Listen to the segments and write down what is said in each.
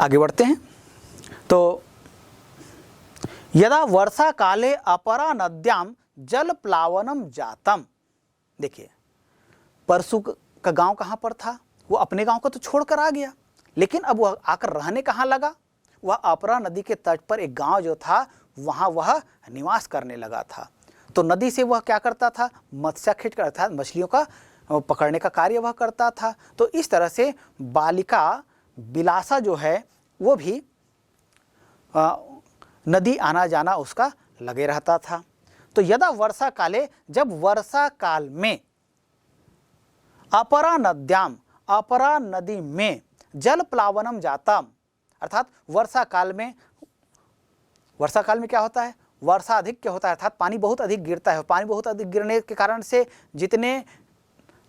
आगे बढ़ते हैं। तो यदा वर्षा काले अपरा नद्याम जल प्लावनम जातम, देखिए परशु का गांव कहाँ पर था, वो अपने गांव को तो छोड़कर आ गया, लेकिन अब वह आकर रहने कहाँ लगा, वह अपरा नदी के तट पर एक गांव जो था वहाँ वह निवास करने लगा था। तो नदी से वह क्या करता था, मत्स्याखेट करता था, मछलियों का पकड़ने का कार्य वह करता था। तो इस तरह से बालिका बिलासा जो है वो भी नदी आना जाना उसका लगे रहता था। तो यदा वर्षा काले, जब वर्षा काल में अपरा नद्याम, अपरा नदी में जल प्लावनम जातम, अर्थात वर्षा काल में क्या होता है, वर्षा अधिक क्या होता है, अर्थात पानी बहुत अधिक गिरता है। पानी बहुत अधिक गिरने के कारण से जितने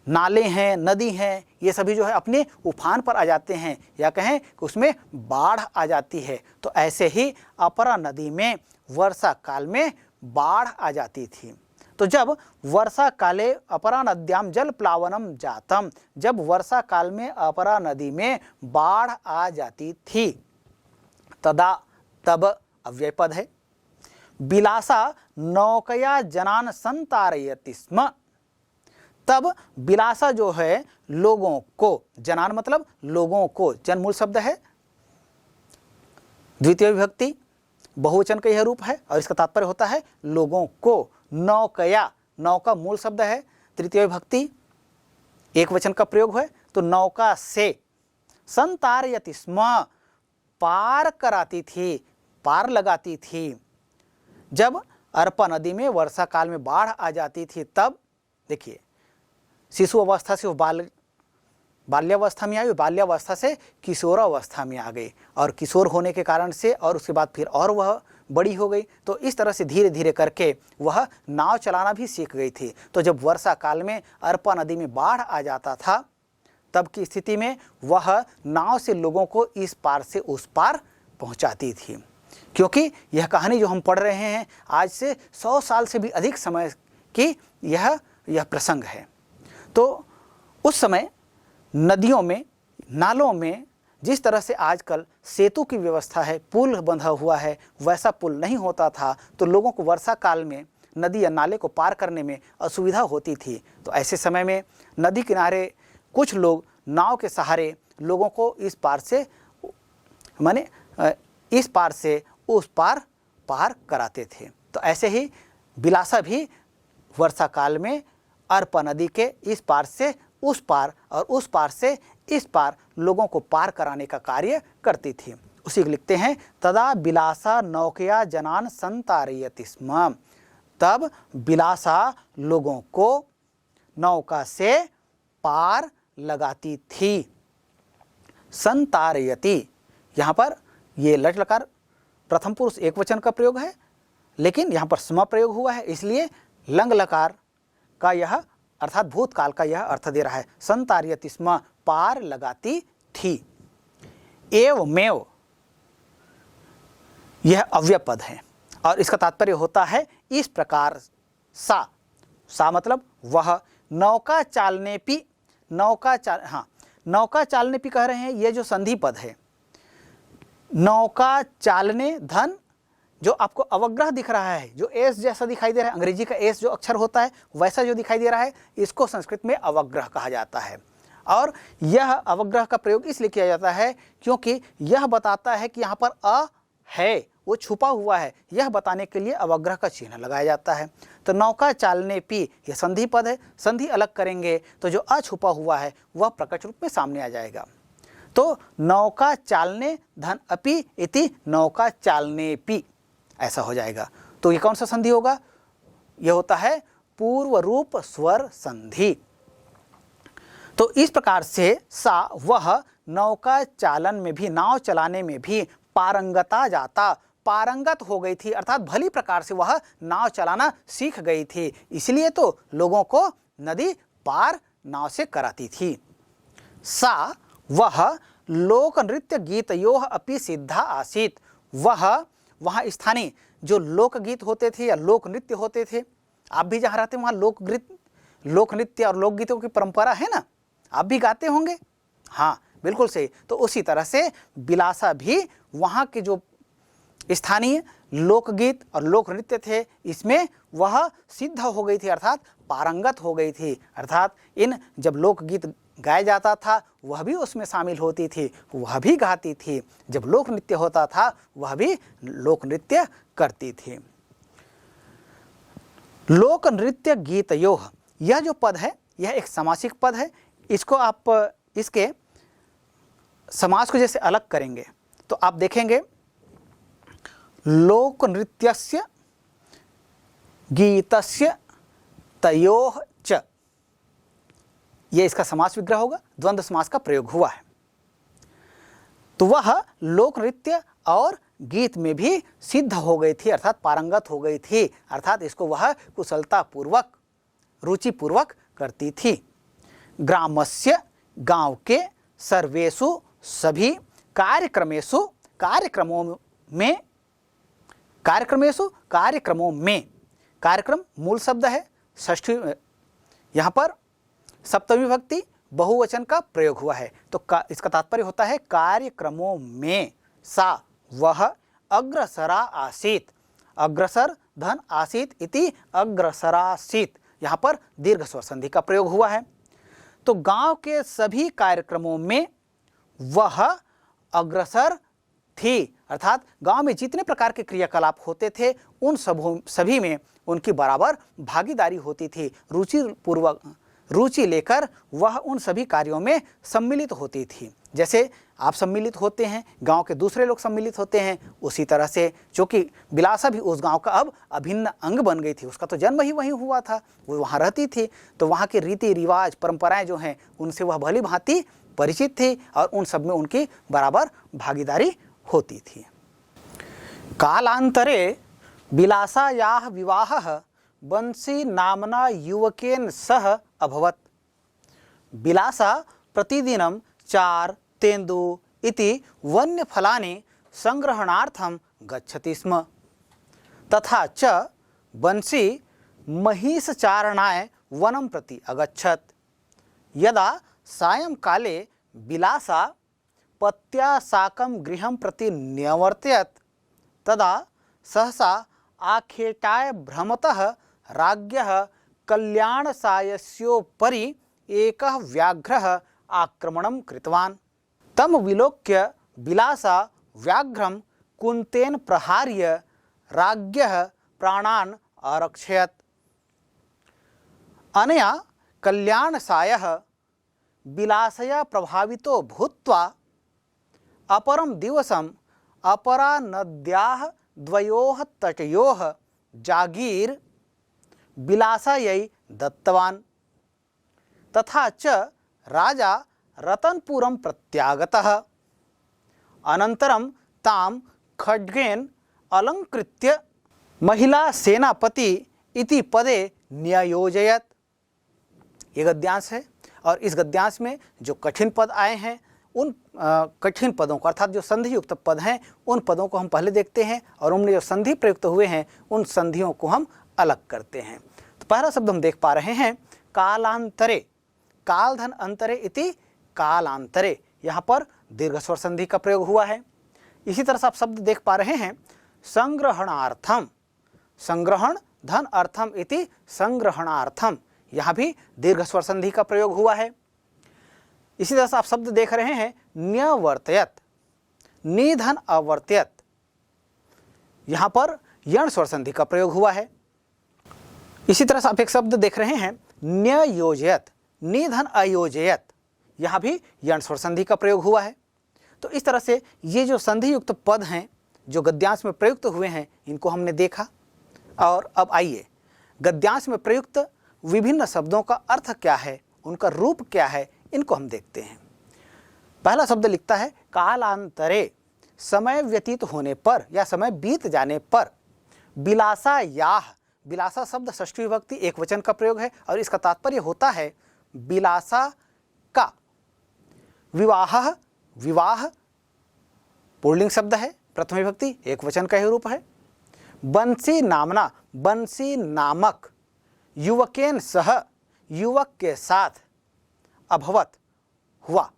नाले हैं, नदी हैं, ये सभी जो है अपने उफान पर आ जाते हैं, या कहें कि उसमें बाढ़ आ जाती है। तो ऐसे ही अपरा नदी में वर्षा काल में बाढ़ आ जाती थी। तो जब वर्षा काले अपरा नद्याम जल प्लावनम जातम, जब वर्षा काल में अपरा नदी में बाढ़ आ जाती थी, तदा, तब अव्यय पद है, बिलासा नौकया जनान संतारयति स्म, तब बिलासा जो है लोगों को, जनान मतलब लोगों को, जन मूल शब्द है, द्वितीय विभक्ति बहुवचन का यह रूप है और इसका तात्पर्य होता है लोगों को। नौकया, नौका मूल शब्द है, तृतीय विभक्ति एक वचन का प्रयोग है, तो नौका से, संतारयति स्म, पार कराती थी, पार लगाती थी। जब अर्पा नदी में वर्षा काल में बाढ़ आ जाती थी, तब देखिए शिशु अवस्था से वो बाल्यावस्था में आई, बाल्यावस्था से किशोरावस्था में आ गई, और किशोर होने के कारण से और उसके बाद फिर और वह बड़ी हो गई। तो इस तरह से धीरे धीरे करके वह नाव चलाना भी सीख गई थी। तो जब वर्षा काल में अर्पा नदी में बाढ़ आ जाता था, तब की स्थिति में वह नाव से लोगों को इस पार से उस पार पहुंचाती थी। क्योंकि यह कहानी जो हम पढ़ रहे हैं आज से 100 साल से भी अधिक समय की यह प्रसंग है। तो उस समय नदियों में, नालों में जिस तरह से आजकल सेतु की व्यवस्था है, पुल बंधा हुआ है, वैसा पुल नहीं होता था, तो लोगों को वर्षा काल में नदी या नाले को पार करने में असुविधा होती थी। तो ऐसे समय में नदी किनारे कुछ लोग नाव के सहारे लोगों को इस पार से इस पार से उस पार पार कराते थे। तो ऐसे ही बिलासा भी वर्षा काल में अर्पा नदी के इस पार से उस पार और उस पार से इस पार लोगों को पार कराने का कार्य करती थी। उसी को लिखते हैं, तदा बिलासा नौकया जनान संतारयति स्म, तब बिलासा लोगों को नौका से पार लगाती थी। संतारयति, यहाँ पर ये लट लकार प्रथम पुरुष एक वचन का प्रयोग है, लेकिन यहाँ पर स्म प्रयोग हुआ है, इसलिए लंग लकार का यह अर्थात भूतकाल का यह अर्थ दे रहा है। संतारयति स्म, पार लगाती थी। एवमेव, यह अव्यय पद है और इसका तात्पर्य होता है इस प्रकार। सा मतलब वह, नौका चालने पी, नौका चालने पी कह रहे हैं, यह जो संधि पद है, नौका चालने धन, जो आपको अवग्रह दिख रहा है, जो एस जैसा दिखाई दे रहा है, अंग्रेजी का एस जो अक्षर होता है वैसा जो दिखाई दे रहा है, इसको संस्कृत में अवग्रह कहा जाता है। और यह अवग्रह का प्रयोग इसलिए किया जाता है क्योंकि यह बताता है कि यहाँ पर अ है, वो छुपा हुआ है, यह बताने के लिए अवग्रह का चिन्ह लगाया जाता है। तो नौका चालने पी, यह संधि पद है, संधि अलग करेंगे तो जो अ छुपा हुआ है वह प्रकट रूप में सामने आ जाएगा। तो नौका चालने धन अपि इति नौका चालने पी, ऐसा हो जाएगा। तो ये कौन सा संधि होगा, यह होता है पूर्व रूप स्वर संधि। तो इस प्रकार से सा, वह नौका चालन में भी, नाव चलाने में भी पारंगता जाता, पारंगत हो गई थी, अर्थात भली प्रकार से वह नाव चलाना सीख गई थी, इसलिए तो लोगों को नदी पार नाव से कराती थी। सा, वह लोक नृत्य गीतयोः अपि सिद्धा आसीत, वह वहाँ स्थानीय जो लोकगीत होते थे या लोक नृत्य होते थे, आप भी जहाँ रहते हैं वहाँ लोक नृत्य और लोकगीतों की परंपरा है ना, आप भी गाते होंगे। हाँ, बिल्कुल सही। तो उसी तरह से बिलासा भी वहाँ के जो स्थानीय लोकगीत और लोक नृत्य थे इसमें वह सिद्ध हो गई थी, अर्थात पारंगत हो गई थी। अर्थात इन जब लोकगीत गाया जाता था वह भी उसमें शामिल होती थी, वह भी गाती थी। जब लोक नृत्य होता था वह भी लोक नृत्य करती थी। लोक नृत्य गीतयोः, यह जो पद है यह एक समासिक पद है। इसको आप इसके समास को जैसे अलग करेंगे तो आप देखेंगे लोक नृत्यस्य गीतस्य तयोः च, ये इसका समास विग्रह होगा, द्वंद्व समास का प्रयोग हुआ है। तो वह लोक नृत्य और गीत में भी सिद्ध हो गई थी, अर्थात पारंगत हो गई थी, अर्थात इसको वह कुशलता पूर्वक रुचि पूर्वक करती थी। ग्रामस्य, गांव के, सर्वेषु सभी, कार्यक्रमेषु कार्यक्रमों में, कार्यक्रम मूल शब्द है, षष्ठी यहाँ पर सप्तमी विभक्ति बहुवचन का प्रयोग हुआ है। तो इसका तात्पर्य होता है कार्यक्रमों में सा वह अग्रसरा आसीत, अग्रसर धन आसीत इति अग्रसरासीत, यहाँ पर दीर्घ स्वर संधि का प्रयोग हुआ है। तो गांव के सभी कार्यक्रमों में वह अग्रसर थी, अर्थात गांव में जितने प्रकार के क्रियाकलाप होते थे उन सभी में उनकी बराबर भागीदारी होती थी। रुचि लेकर वह उन सभी कार्यों में सम्मिलित होती थी। जैसे आप सम्मिलित होते हैं, गांव के दूसरे लोग सम्मिलित होते हैं, उसी तरह से चूँकि बिलासा भी उस गांव का अब अभिन्न अंग बन गई थी, उसका तो जन्म ही वहीं हुआ था, वो वहाँ रहती थी, तो वहाँ के रीति रिवाज परंपराएं जो हैं उनसे वह भली भांति परिचित थी और उन सब में उनकी बराबर भागीदारी होती थी। कालांतरे बिलासायाः विवाहः बंसी नामना युवकेन सह अभवत्। बिलासा प्रतिदिनं 4 तेंदु इति वन्यफलानि संग्रहणार्थं गच्छति स्म। तथा च बंसी महिषचारणाय वनं प्रति अगच्छत्। यदा सायंकाले बिलासा पत्या साकं गृहं प्रति न्यवर्तयत् तदा सहसा आखेटाय भ्रमतः राज्ञः कल्याणसायस्योपरि एकः व्याघ्रः आक्रमणं कृतवान्। तं विलोक्य बिलासा व्याघ्रं कुन्तेन प्रहार्य राज्ञः प्राणान् आरक्षयत्। अनया कल्याणसायः बिलासया प्रभावितो भूत्वा अपरं दिवसम् अपरा नद्याः द्वयोः तटयोः जागीर बिलासायै दत्तवान्। तथा च राजा रतनपुरं प्रत्यागतः। अनन्तरं तां खड्गेन अलंकृत्य महिला सेनापति इति पदे न्ययोजयत्। ये गद्यांश है और इस गद्यांश में जो कठिन पद आए हैं उन कठिन पदों को, अर्थात जो संधि युक्त पद हैं उन पदों को हम पहले देखते हैं और उनमें जो संधि प्रयुक्त हुए हैं उन संधियों को हम अलग करते हैं। तो पहला शब्द हम देख पा रहे हैं कालांतरे, काल धन अंतरे इति कालांतरे, यहाँ पर दीर्घ स्वर संधि का प्रयोग हुआ है। इसी तरह से आप शब्द देख पा रहे हैं संग्रहणार्थम, संग्रहण धन अर्थम इति संग्रहणार्थम, यहाँ भी दीर्घ स्वर संधि का प्रयोग हुआ है। इसी तरह से आप शब्द देख रहे हैं न्यवर्तयत, निधन अवर्तयत, यहाँ पर यण स्वर संधि का प्रयोग हुआ है। इसी तरह से आप एक शब्द देख रहे हैं न्ययोजयत, निधन अयोजयत, यहाँ भी यण स्वर संधि का प्रयोग हुआ है। तो इस तरह से ये जो संधि युक्त पद हैं जो गद्यांश में प्रयुक्त हुए हैं इनको हमने देखा। और अब आइए गद्यांश में प्रयुक्त विभिन्न शब्दों का अर्थ क्या है, उनका रूप क्या है, इनको हम देखते हैं। पहला शब्द लिखता है कालांतरे, समय व्यतीत होने पर या समय बीत जाने पर। बिलासा याह, बिलासा शब्द षष्ठी विभक्ति एक वचन का प्रयोग है और इसका तात्पर्य होता है बिलासा का। विवाह, विवाह पुल्लिंग शब्द है, प्रथम विभक्ति एक वचन का ही रूप है। बंसी नामना, बंसी नामक, युवकेन सह, युवक के साथ, अभवत हुआ।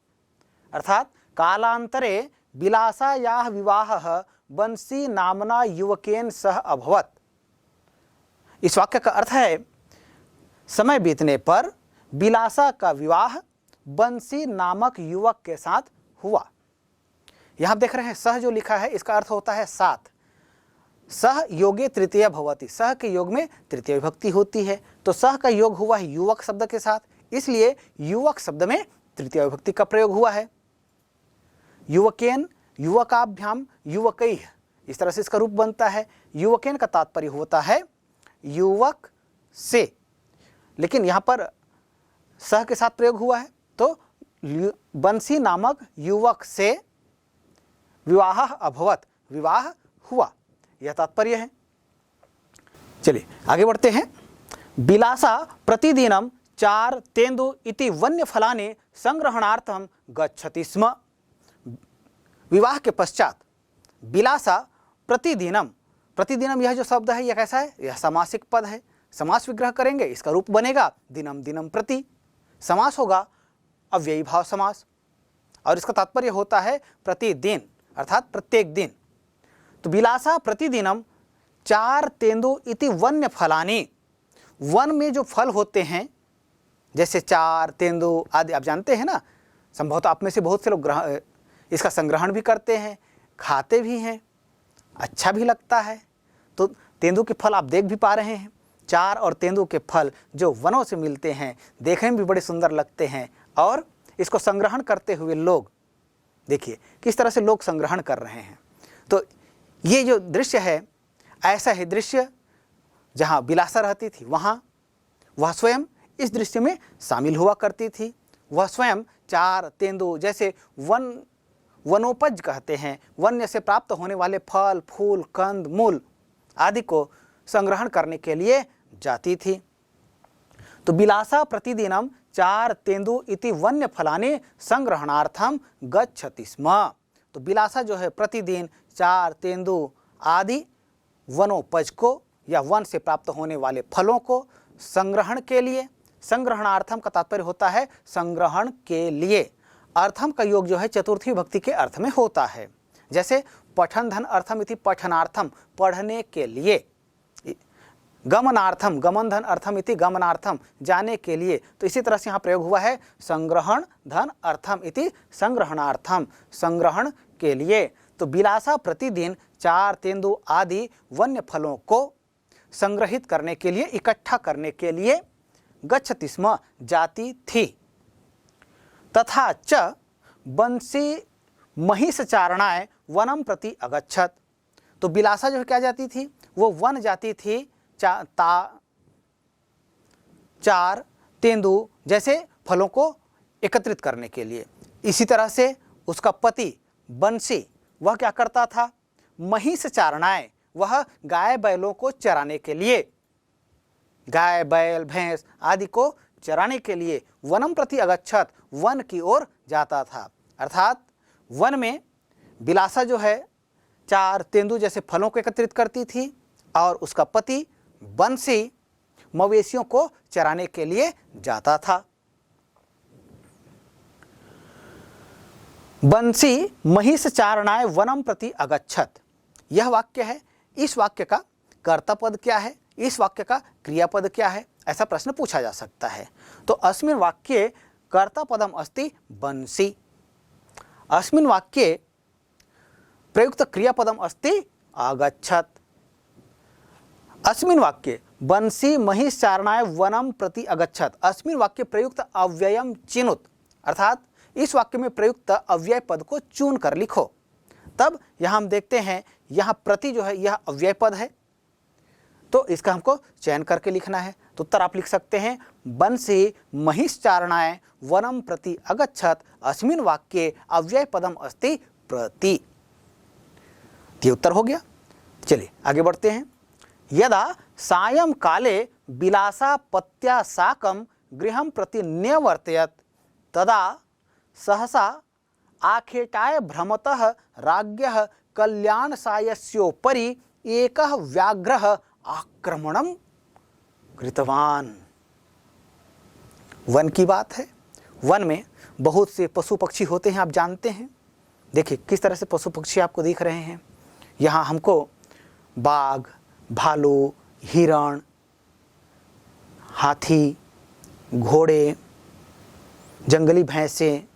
अर्थात कालांतरे विलासायाः विवाहः बंसी नामना युवकेन सह अभवत। इस वाक्य का अर्थ है समय बीतने पर विलासा का विवाह बंसी नामक युवक के साथ हुआ। यहां देख रहे हैं सह जो लिखा है इसका अर्थ होता है साथ। सह योगे तृतीय भवति, सह के योग में तृतीय विभक्ति होती है, तो सह का योग हुआ है युवक शब्द के साथ, इसलिए युवक शब्द में तृतीय विभक्ति का प्रयोग हुआ है। युवकेन, युवकाभ्याम, युवकैः, इस तरह से इसका रूप बनता है। युवकेन का तात्पर्य होता है युवक से, लेकिन यहाँ पर सह के साथ प्रयोग हुआ है, तो बंसी नामक युवक से विवाह अभवत, विवाह हुआ, यह तात्पर्य है। चलिए आगे बढ़ते हैं। विलासा प्रतिदिनम 4 तेंदु इति वन्य फलानि संग्रहणार्थम गच्छति स्म। विवाह के पश्चात विलासा प्रतिदिनम, प्रतिदिनम यह जो शब्द है यह कैसा है, यह समासिक पद है। समास विग्रह करेंगे, इसका रूप बनेगा दिनम दिनम प्रति। समास होगा अव्ययी भाव समास, और इसका तात्पर्य होता है प्रतिदिन, अर्थात प्रत्येक दिन। तो विलासा प्रतिदिनम 4 तेंदु इति वन्य फलानि, वन में जो फल होते हैं जैसे 4 तेंदु आदि, आप जानते हैं ना, संभवतः आप में से बहुत से लोग इसका संग्रहण भी करते हैं, खाते भी हैं, अच्छा भी लगता है। तो तेंदु के फल आप देख भी पा रहे हैं, 4 और तेंदु के फल जो वनों से मिलते हैं, देखने में भी बड़े सुंदर लगते हैं, और इसको संग्रहण करते हुए लोग, देखिए किस तरह से लोग संग्रहण कर रहे हैं। तो ये जो दृश्य है, ऐसा ही दृश्य जहाँ विलासा रहती थी वहाँ वह स्वयं इस दृश्य में शामिल हुआ करती थी। वह स्वयं 4 तेंदु, जैसे वनोपज कहते हैं, वन्य से प्राप्त होने वाले फल, फूल, कंद, मूल आदि को संग्रहण करने के लिए जाती थी। तो विलासा प्रतिदिनम 4 तेंदु इति वन्य फलानि संग्रहणार्थम गच्छति स्म। तो विलासा जो है प्रतिदिन 4 तेंदु आदि वनोपज को या वन से प्राप्त होने वाले फलों को संग्रहण के लिए, संग्रहणार्थम का तात्पर्य होता है संग्रहण के लिए। अर्थम का योग जो है चतुर्थी विभक्ति के अर्थ में होता है, जैसे पठन धन अर्थम इति पठनार्थम, पढ़ने के लिए। गमनार्थम, गमन धन अर्थम इति गमनार्थम, जाने के लिए। तो इसी तरह से यहाँ प्रयोग हुआ है संग्रहण धन अर्थम इति संग्रहणार्थम, संग्रहण के लिए। तो विलासा प्रतिदिन 4 तेंदु आदि वन्य फलों को संग्रहित करने के लिए, इकट्ठा करने के लिए गच्छति स्म, जाती थी। तथा च बंसी महिष चारणाय वनम प्रति अगच्छत। तो विलासा जो क्या जाती थी, वो वन जाती थी 4 तेंदु जैसे फलों को एकत्रित करने के लिए। इसी तरह से उसका पति बंसी, वह क्या करता था, महिष चारणाय, वह गाय बैलों को चराने के लिए, गाय बैल भैंस आदि को चराने के लिए वनम प्रति अगच्छत, वन की ओर जाता था। अर्थात वन में विलासा जो है 4 तेंदु जैसे फलों को एकत्रित करती थी, और उसका पति बंसी मवेशियों को चराने के लिए जाता था। बंसी महिष चारणाय वनम प्रति अगच्छत, यह वाक्य है। इस वाक्य का कर्ता पद क्या है, इस वाक्य का क्रियापद क्या है, ऐसा प्रश्न पूछा जा सकता है। तो अस्मिन् वाक्ये कर्ता पदम अस्ति बंसी, अस्मिन् वाक्ये प्रयुक्त क्रियापदम अस्ति आगच्छत। अस्मिन् वाक्ये बंसी महिष चारणाय वनम प्रति अगच्छत, अस्मिन् वाक्य प्रयुक्त अव्ययम चिनुत, अर्थात इस वाक्य में प्रयुक्त अव्यय पद को चुन कर लिखो। तब यहाँ हम देखते हैं, यहाँ प्रति जो है यह अव्यय पद है, तो इसका हमको चयन करके लिखना है। तो उत्तर आप लिख सकते हैं बंसी महिष चारणाय वनम प्रति अगच्छत, अस्मिन् वाक्ये अव्यय पदम अस्ति प्रति। ये उत्तर हो गया। चलिए आगे बढ़ते हैं। यदा सायं काले विलासा पत्या साकं गृहं प्रति न्यवर्तयत तदा सहसा आखेटाय भ्रमतः राज्ञः कल्याण सायस्योपरि एकः व्याघ्रः आक्रमणं कृतवान। वन की बात है। वन में बहुत से पशु पक्षी होते हैं, आप जानते हैं। देखिए किस तरह से पशु पक्षी आपको दिख रहे हैं। यहाँ हमको बाघ, भालू, हिरण, हाथी, घोड़े, जंगली भैंसें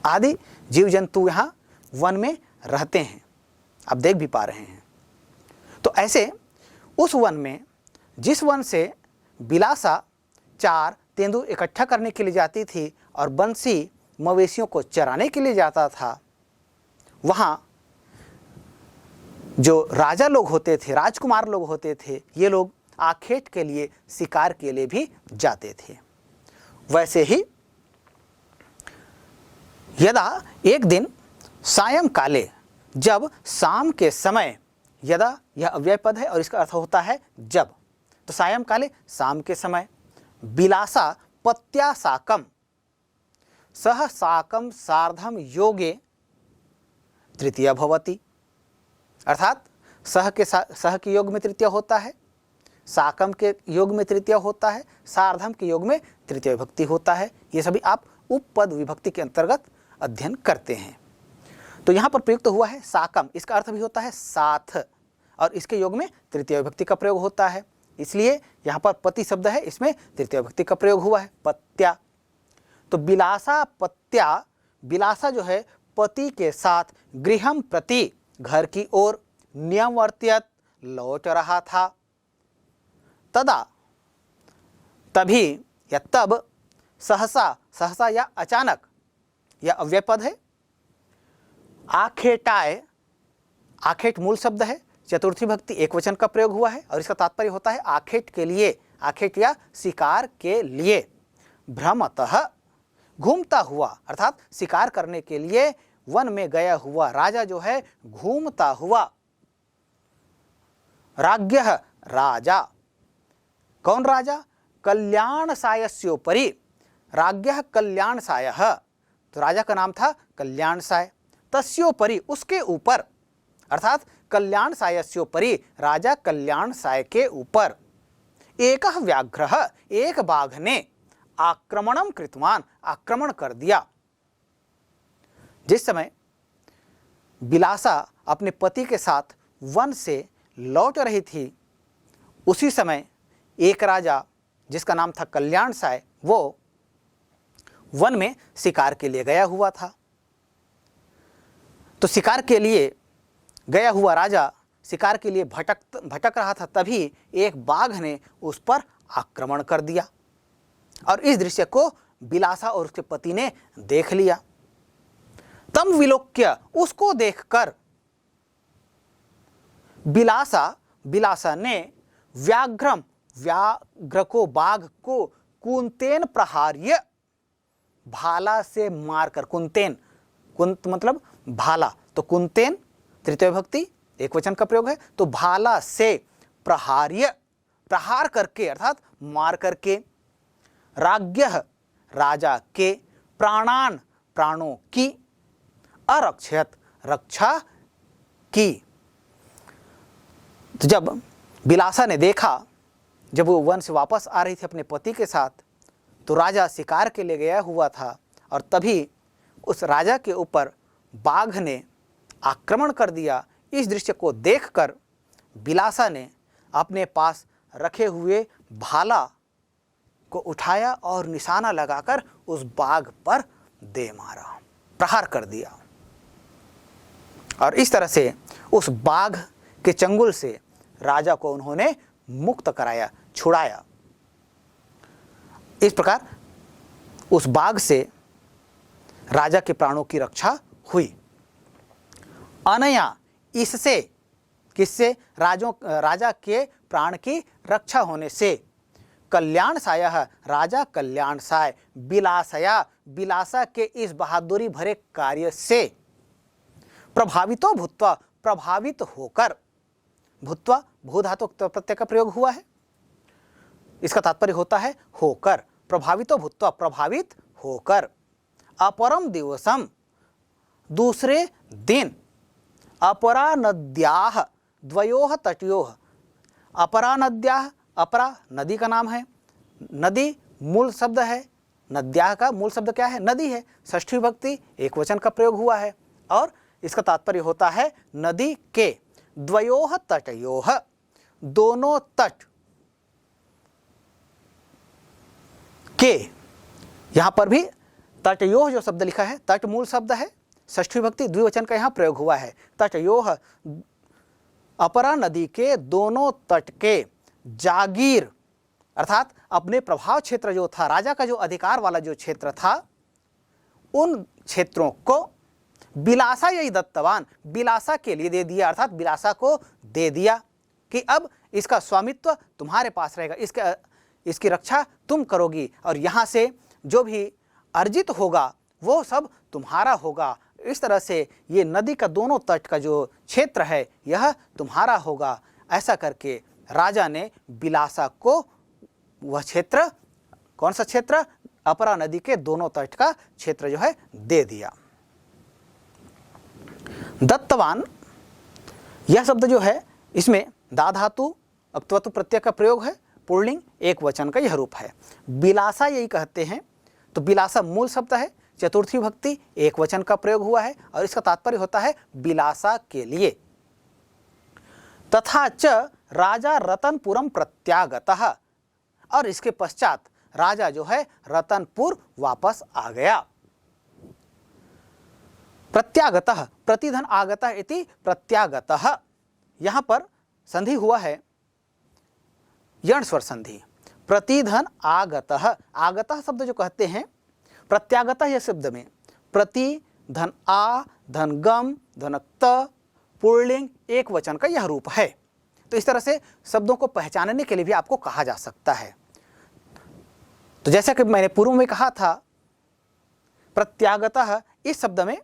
आदि जीव जंतु यहाँ वन में रहते हैं, आप देख भी पा रहे हैं। तो ऐसे उस वन में, जिस वन से बिलासा चार तेंदुए इकट्ठा करने के लिए जाती थी और बंसी मवेशियों को चराने के लिए जाता था, वहाँ जो राजा लोग होते थे, राजकुमार लोग होते थे, ये लोग आखेट के लिए, शिकार के लिए भी जाते थे। वैसे ही यदा एक दिन सायंकाले, जब शाम के समय, यदा यह अव्यय पद है और इसका अर्थ होता है जब, तो सायंकाले शाम के समय, बिलासा पत्या साकम सह साकम सार्धम योगे तृतीया भवति, अर्थात सह के योग में तृतीय होता है, साकम के योग में तृतीय होता है, सार्धम के योग में तृतीय विभक्ति होता है। ये सभी आप उपपद विभक्ति के अंतर्गत अध्ययन करते हैं। तो यहाँ पर प्रयुक्त हुआ है साकम, इसका अर्थ भी होता है साथ, और इसके योग में तृतीय विभक्ति का प्रयोग होता है, इसलिए यहाँ पर पति शब्द है, इसमें तृतीय विभक्ति का प्रयोग हुआ है, पत्या। तो बिलासा पत्या, बिलासा जो है पति के साथ गृहम प्रति, घर की ओर, नियमवर्त्यत लौट रहा था। तदा, तभी या तब, सहसा, सहसा या अचानक, यह अव्यय पद है। आखेटाय, आखेट मूल शब्द है, चतुर्थी भक्ति एक वचन का प्रयोग हुआ है और इसका तात्पर्य होता है आखेट के लिए, आखेट या शिकार के लिए। भ्रमतः, घूमता हुआ, अर्थात शिकार करने के लिए वन में गया हुआ राजा जो है घूमता हुआ। राज्ञः, राजा, कौन राजा? कल्याण सायस्योपरि, राज्ञः कल्याण सायः, तो राजा का नाम था कल्याण साय। तस्योपरि, उसके ऊपर, अर्थात कल्याण सायस्योपरि, राजा कल्याण साय के ऊपर। एकः व्याघ्रः, एक बाघ ने आक्रमणम कृतवान, आक्रमण कर दिया। जिस समय बिलासा अपने पति के साथ वन से लौट रही थी, उसी समय एक राजा जिसका नाम था कल्याण साय, वो वन में शिकार के लिए गया हुआ था। तो शिकार के लिए गया हुआ राजा शिकार के लिए भटक रहा था, तभी एक बाघ ने उस पर आक्रमण कर दिया और इस दृश्य को बिलासा और उसके पति ने देख लिया। तम विलोक्य, उसको देखकर बिलासा ने व्याघ्रम, व्याघ्र को, बाघ को, कुंतेन प्रहार्य, भाला से मारकर, कुंतेन, कुंत मतलब भाला, तो कुंतेन तृतीय विभक्ति एक वचन का प्रयोग है, तो भाला से प्रहार्य, प्रहार करके अर्थात मार करके। राज्ञः, राजा के, प्राणान, प्राणों की, अरक्षयत, रक्षा की। तो जब बिलासा ने देखा, जब वो वन से वापस आ रही थी अपने पति के साथ, तो राजा शिकार के लिए गया हुआ था और तभी उस राजा के ऊपर बाघ ने आक्रमण कर दिया। इस दृश्य को देखकर बिलासा ने अपने पास रखे हुए भाला को उठाया और निशाना लगाकर उस बाघ पर दे मारा, प्रहार कर दिया और इस तरह से उस बाघ के चंगुल से राजा को उन्होंने मुक्त कराया, छुड़ाया। इस प्रकार उस बाघ से राजा के प्राणों की रक्षा हुई। अनया, इससे, किससे? राजा के प्राण की रक्षा होने से। कल्याण सायः, राजा कल्याण साय, बिलासया, बिलासा के इस बहादुरी भरे कार्य से। प्रभावितो भूत्वा, प्रभावित होकर, भूत्वा भू धातु प्रत्यय का प्रयोग हुआ है, इसका तात्पर्य होता है होकर। प्रभावितो भूत्वा, प्रभावित होकर। अपरम दिवसम, दूसरे दिन। अपरा नद्याः, द्वयोः तटयोः। अपरा नद्याः, अपरा नदी का नाम है, नदी मूल शब्द है, नद्याः का मूल शब्द क्या है? नदी है। षष्ठी विभक्ति एक वचन का प्रयोग हुआ है और इसका तात्पर्य होता है नदी के। द्वयोः तटयोः, दोनों तट के। यहां पर भी तटयोः जो शब्द लिखा है, तट मूल शब्द है, षष्ठी विभक्ति द्विवचन का यहां प्रयोग हुआ है। तटयोः, अपरा नदी के दोनों तट के। जागीर अर्थात अपने प्रभाव क्षेत्र जो था, राजा का जो अधिकार वाला जो क्षेत्र था, उन क्षेत्रों को बिलासा यही दत्तवान, बिलासा के लिए दे दिया, अर्थात बिलासा को दे दिया कि अब इसका स्वामित्व तुम्हारे पास रहेगा, इसकी रक्षा तुम करोगी और यहाँ से जो भी अर्जित होगा वो सब तुम्हारा होगा। इस तरह से ये नदी का दोनों तट का जो क्षेत्र है यह तुम्हारा होगा। ऐसा करके राजा ने बिलासा को वह क्षेत्र, कौन सा क्षेत्र? अपरा नदी के दोनों तट का क्षेत्र जो है दे दिया। दत्तवान यह शब्द जो है इसमें दा धातु अक्तवतु प्रत्यय का प्रयोग है, पुल्लिंग एक वचन का यह रूप है। बिलासा यही कहते हैं, तो बिलासा मूल शब्द है, चतुर्थी विभक्ति एक वचन का प्रयोग हुआ है और इसका तात्पर्य होता है बिलासा के लिए। तथा च राजा रतनपुरम प्रत्यागतः, और इसके पश्चात राजा जो है रतनपुर वापस आ गया। प्रत्यागतः, प्रतिधन आगतः इति प्रत्यागतः, यहां पर संधि हुआ है यण स्वर संधि। प्रतिधन आगतः, आगतः शब्द जो कहते हैं, प्रत्यागतः यह शब्द में प्रति, धन आ, धन गम, धन त, पुल्लिंग एक वचन का यह रूप है। तो इस तरह से शब्दों को पहचानने के लिए भी आपको कहा जा सकता है। तो जैसा कि मैंने पूर्व में कहा था, प्रत्यागतः इस शब्द में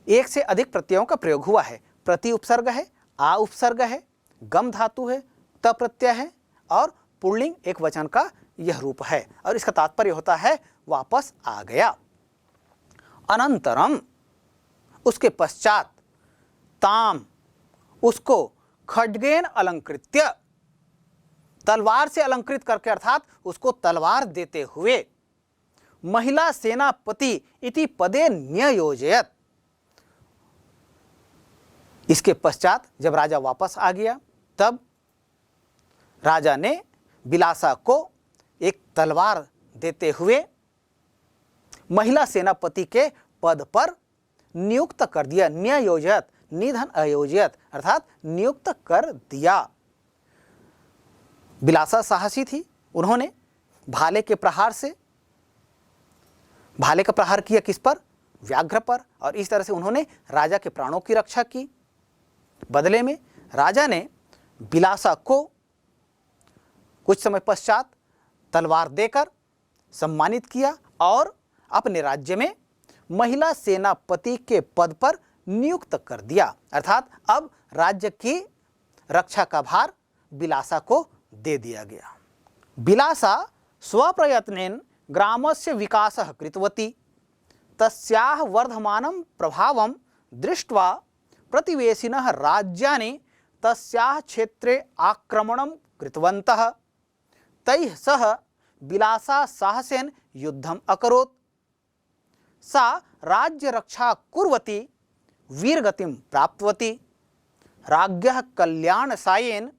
एक से अधिक प्रत्ययों का प्रयोग हुआ है। प्रति उपसर्ग है, आ उपसर्ग है, गम धातु है, त प्रत्यय है और पुल्लिंग एक वचन का यह रूप है और इसका तात्पर्य होता है वापस आ गया। अनंतरम, उसके पश्चात, ताम, उसको, खड्गेन अलंकृत्य, तलवार से अलंकृत करके, अर्थात उसको तलवार देते हुए, महिला सेनापति इति पदे न्ययोजयत। इसके पश्चात जब राजा वापस आ गया तब राजा ने बिलासा को एक तलवार देते हुए महिला सेनापति के पद पर नियुक्त कर दिया। न्ययोजयत, निधन अयोजयत, अर्थात नियुक्त कर दिया। बिलासा साहसी थी, उन्होंने भाले के प्रहार से, भाले का प्रहार किया किस पर? व्याघ्र पर, और इस तरह से उन्होंने राजा के प्राणों की रक्षा की। बदले में राजा ने बिलासा को कुछ समय पश्चात तलवार देकर सम्मानित किया और अपने राज्य में महिला सेनापति के पद पर नियुक्त कर दिया, अर्थात अब राज्य की रक्षा का भार बिलासा को दे दिया गया। बिलासा स्वप्रयत्नेन ग्रामस्य विकासः कृतवती, तस्याः वर्धमानं प्रभावं दृष्ट्वा प्रतिवेशिनः राज्यानि तस्याः क्षेत्रे आक्रमणं कृतवन्तः। तैः सह बिलासा साहसेन युद्धम् अकरोत्। सा राज्य रक्षा कुर्वती वीरगतिं प्राप्तवती। राज्ञः कल्याणसायेन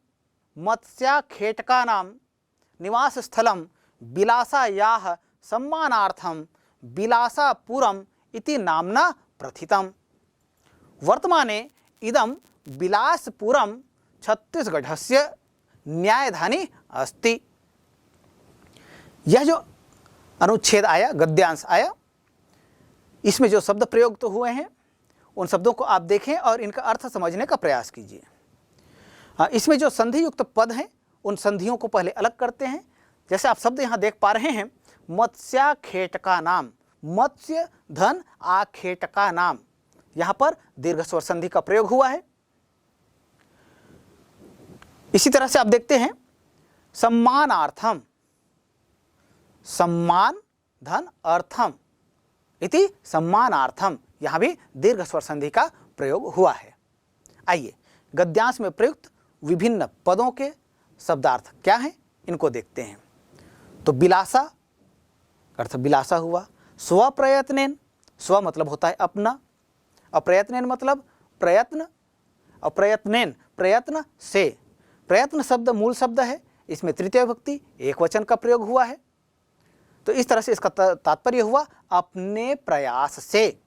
मत्स्याखेटकानां निवासस्थलं बिलासायाः सम्मानार्थं बिलासापुरम् इति नाम्ना प्रथितम्। वर्तमाने इदं बिलासपुरं छत्तीसगढ़स्य न्यायधानी अस्ति। यह जो अनुच्छेद आया, गद्यांश आया, इसमें जो शब्द प्रयोग तो हुए हैं उन शब्दों को आप देखें और इनका अर्थ समझने का प्रयास कीजिए। इसमें जो संधि युक्त पद हैं उन संधियों को पहले अलग करते हैं। जैसे आप शब्द यहाँ देख पा रहे हैं, मत्स्याखेटका नाम, मत्स्य धन आखेटका नाम, यहाँ पर दीर्घ स्वर संधि का प्रयोग हुआ है। इसी तरह से आप देखते हैं सम्मानार्थम, सम्मान धन अर्थम इति सम्मानार्थम, यहाँ भी दीर्घ स्वर संधि का प्रयोग हुआ है। आइए गद्यांश में प्रयुक्त विभिन्न पदों के शब्दार्थ क्या हैं इनको देखते हैं। तो बिलासा अर्थ बिलासा हुआ। स्वप्रयत्नेन, स्व मतलब होता है अपना, अप्रयत्नेन मतलब प्रयत्न, अप्रयत्नेन प्रयत्न से। प्रयत्न शब्द मूल शब्द है, इसमें तृतीय विभक्ति एक वचन का प्रयोग हुआ है। तो इस तरह से इसका तात्पर्य हुआ अपने प्रयास से।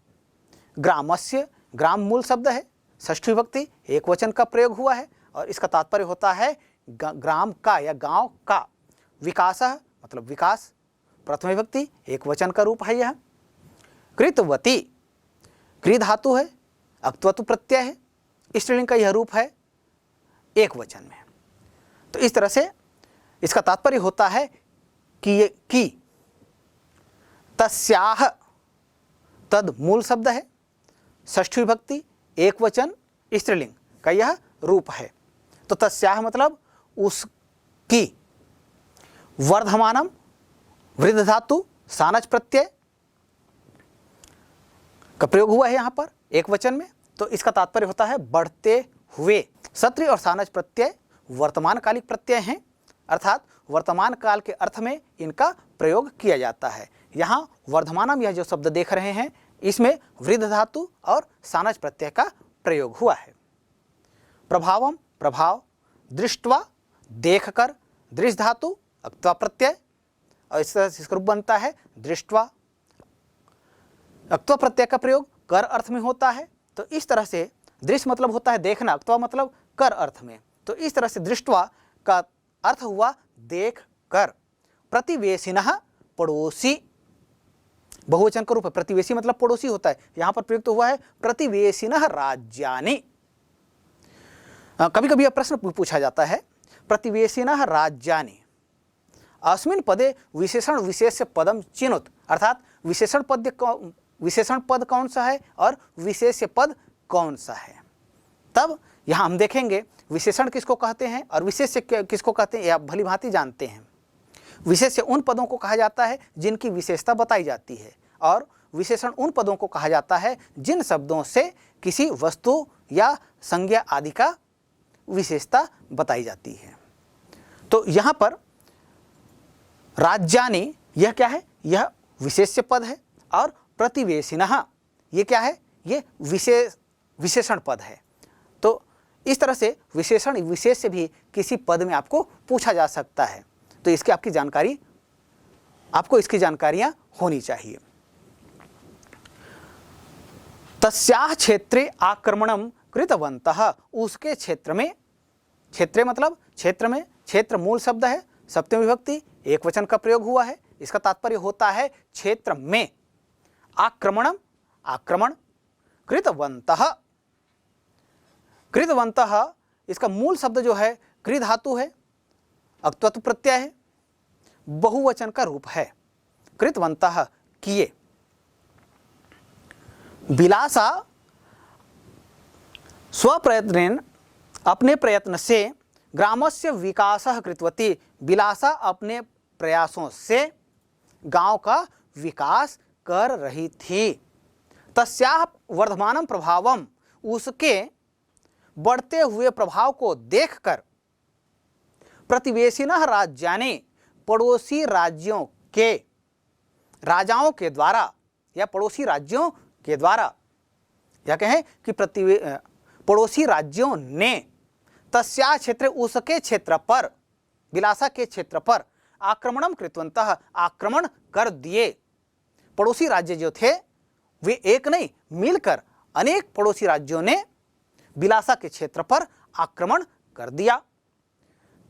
ग्रामस्य, ग्राम मूल शब्द है, षष्ठी विभक्ति एक वचन का प्रयोग हुआ है और इसका तात्पर्य होता है ग्राम का या गांव का। विकासः मतलब विकास, प्रथम विभक्ति एक वचन का रूप है यह। कृतवती, कृ धातु है, अक्त्वतु प्रत्यय है, स्त्रीलिंग का यह रूप है एक वचन में। तो इस तरह से इसका तात्पर्य होता है कि तस्याह, तद मूल शब्द है, षष्ठी विभक्ति एक वचन स्त्रीलिंग का यह रूप है। तो तस्याह मतलब उसकी। वर्धमानम वृद्ध धातु सानच प्रत्यय का प्रयोग हुआ है यहाँ पर एक वचन में। तो इसका तात्पर्य होता है बढ़ते हुए। सत्री और सानच प्रत्यय वर्तमान कालिक प्रत्यय हैं, अर्थात वर्तमान काल के अर्थ में इनका प्रयोग किया जाता है। यहाँ वर्धमानम यह जो शब्द देख रहे हैं इसमें वृद्ध धातु और सानच प्रत्यय का प्रयोग हुआ है। प्रभावम प्रभाव, दृष्टवा देखकर, दृश्य धातु अक्त्वा प्रत्यय और इस तरह से इसका रूप बनता है दृष्टवा। अक्त्वा प्रत्यय का प्रयोग कर अर्थ में होता है। तो इस तरह से दृश्य मतलब होता है देखना, अक्त्वा मतलब कर अर्थ में। तो इस तरह से दृष्टवा का अर्थ हुआ देख कर। प्रतिवेशिनः पड़ोसी, बहुवचन का रूप है, प्रतिवेशी मतलब पड़ोसी होता है, यहाँ पर प्रयुक्त हुआ है प्रतिवेशिनः राज्यानि। कभी कभी यह प्रश्न पूछा जाता है प्रतिवेशिनः राज्यानि अस्मिन् पदे विशेषण विशेष्य पदम चिनुत, अर्थात विशेषण पद कौन सा है और विशेष्य पद कौन सा है। तब यहाँ हम देखेंगे विशेषण किसको कहते हैं और विशेष्य किसको कहते हैं, ये आप भली भांति जानते हैं। विशेष्य उन पदों को कहा जाता है जिनकी विशेषता बताई जाती है और विशेषण उन पदों को कहा जाता है जिन शब्दों से किसी वस्तु या संज्ञा आदि का विशेषता बताई जाती है। तो यहाँ पर राज्यानि यह क्या है, यह विशेष्य पद है और प्रतिवेशिनः ये क्या है, ये विशेषण पद है। तो इस तरह से विशेषण विशेष्य भी किसी पद में आपको पूछा जा सकता है। तो इसकी आपकी जानकारी, आपको इसकी जानकारियां होनी चाहिए। तस्याः क्षेत्रे आक्रमणम कृतवन्तः, उसके क्षेत्र में, क्षेत्रे मतलब क्षेत्र में, क्षेत्र मूल शब्द है, सप्तमी विभक्ति एक वचन का प्रयोग हुआ है। इसका तात्पर्य होता है क्षेत्र में। आक्रमणम आक्रमण, कृतवन्तः, कृतवन्तः इसका मूल शब्द जो है कृ धातु है, अक्त्वतु प्रत्यय है, बहुवचन का रूप है। कृतवन्तः किए। बिलासा स्वप्रयत्नेन अपने प्रयत्न से, ग्रामस्य विकासः कृतवती, बिलासा अपने प्रयासों से गांव का विकास कर रही थी। तस्याः वर्धमानम प्रभावम, उसके बढ़ते हुए प्रभाव को देखकर, प्रतिवेशिनः राज्यानि, पड़ोसी राज्यों के राजाओं के द्वारा या पड़ोसी राज्यों के द्वारा, या कहें कि पड़ोसी राज्यों ने, तस्या क्षेत्र उसके क्षेत्र पर, बिलासा के क्षेत्र पर, आक्रमणम कृतवन्तः आक्रमण कर दिए। पड़ोसी राज्य जो थे वे एक नहीं मिलकर अनेक पड़ोसी राज्यों ने बिलासा के क्षेत्र पर आक्रमण कर दिया।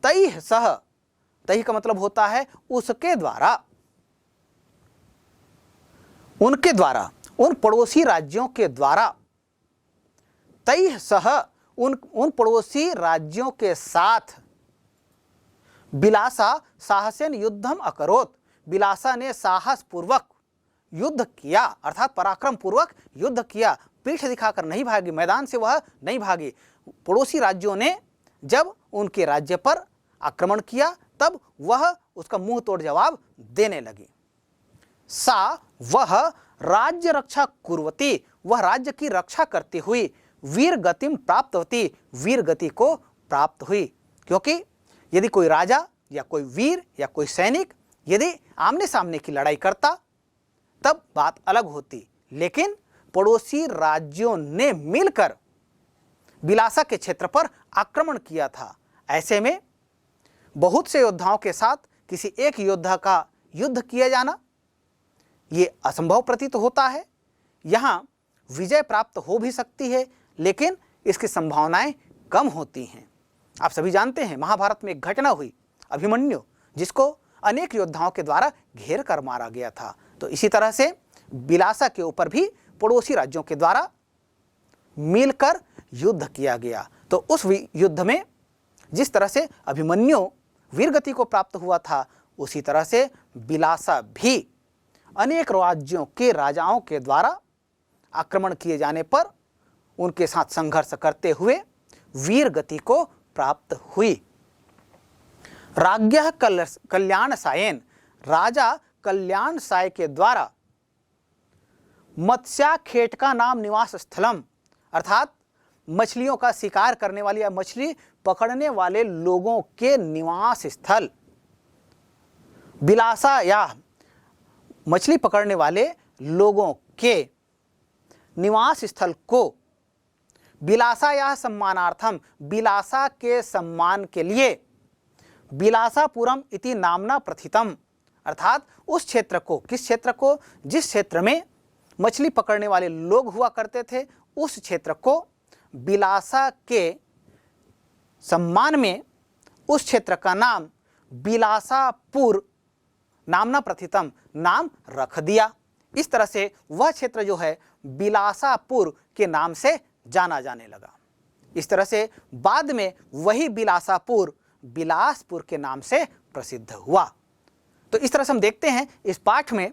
तैः सह, तैः का मतलब होता है उसके द्वारा, उनके द्वारा, उन पड़ोसी राज्यों के द्वारा। तैः सह उन पड़ोसी राज्यों के साथ, बिलासा साहसेन युद्धम अकरोत, बिलासा ने साहस पूर्वक युद्ध किया, अर्थात पराक्रम पूर्वक युद्ध किया। पीठ दिखाकर नहीं भागी, मैदान से वह नहीं भागी। पड़ोसी राज्यों ने जब उनके राज्य पर आक्रमण किया तब वह उसका मुंह तोड़ जवाब देने लगी। सा वह राज्य रक्षा कुर्वती, वह राज्य की रक्षा करती हुई, वीर गतिम प्राप्त होती, वीर गति को प्राप्त हुई। क्योंकि यदि कोई राजा या कोई वीर या कोई सैनिक यदि आमने सामने की लड़ाई करता तब बात अलग होती, लेकिन पड़ोसी राज्यों ने मिलकर बिलासा के क्षेत्र पर आक्रमण किया था। ऐसे में बहुत से योद्धाओं के साथ किसी एक योद्धा का युद्ध किया जाना ये असंभव प्रतीत होता है। यहाँ विजय प्राप्त हो भी सकती है, लेकिन इसकी संभावनाएं कम होती हैं। आप सभी जानते हैं महाभारत में एक घटना हुई, अभिमन्यु, जिसको अनेक योद्धाओं के द्वारा घेर कर मारा गया था। तो इसी तरह से बिलासा के ऊपर भी पड़ोसी राज्यों के द्वारा मिलकर युद्ध किया गया। तो उस युद्ध में जिस तरह से अभिमन्यु वीरगति को प्राप्त हुआ था, उसी तरह से बिलासा भी अनेक राज्यों के राजाओं के द्वारा आक्रमण किए जाने पर उनके साथ संघर्ष करते हुए वीरगति को प्राप्त हुई। राज्ञः कल्याण सायेन, राजा कल्याण साय के द्वारा मत्स्याखेटका नाम निवास स्थलम, अर्थात मछलियों का शिकार करने वाले या मछली पकड़ने वाले लोगों के निवास स्थल बिलासा या मछली पकड़ने वाले लोगों के निवास स्थल को बिलासा या सम्मानार्थम, बिलासा के सम्मान के लिए बिलासापुरम इति नामना प्रथितम, अर्थात उस क्षेत्र को, किस क्षेत्र को, जिस क्षेत्र में मछली पकड़ने वाले लोग हुआ करते थे, उस क्षेत्र को बिलासा के सम्मान में उस क्षेत्र का नाम बिलासापुर नामना प्रथितम नाम रख दिया। इस तरह से वह क्षेत्र जो है बिलासापुर के नाम से जाना जाने लगा। इस तरह से बाद में वही बिलासापुर बिलासपुर के नाम से प्रसिद्ध हुआ। तो इस तरह से हम देखते हैं इस पाठ में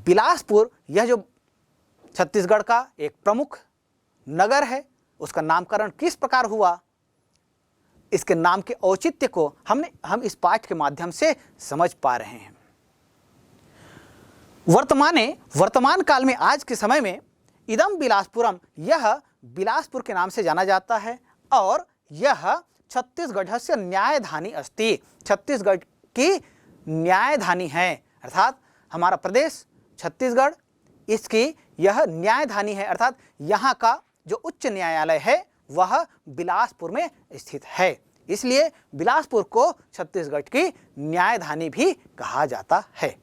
बिलासपुर, यह जो छत्तीसगढ़ का एक प्रमुख नगर है, उसका नामकरण किस प्रकार हुआ, इसके नाम के औचित्य को हम इस पाठ के माध्यम से समझ पा रहे हैं। वर्तमान काल में, आज के समय में इदम बिलासपुरम, यह बिलासपुर के नाम से जाना जाता है और यह छत्तीसगढ़ से न्यायधानी अस्ति, छत्तीसगढ़ की न्यायधानी है, अर्थात हमारा प्रदेश छत्तीसगढ़, इसकी यह न्यायधानी है, अर्थात यहाँ का जो उच्च न्यायालय है वह बिलासपुर में स्थित है। इसलिए बिलासपुर को छत्तीसगढ़ की न्यायधानी भी कहा जाता है।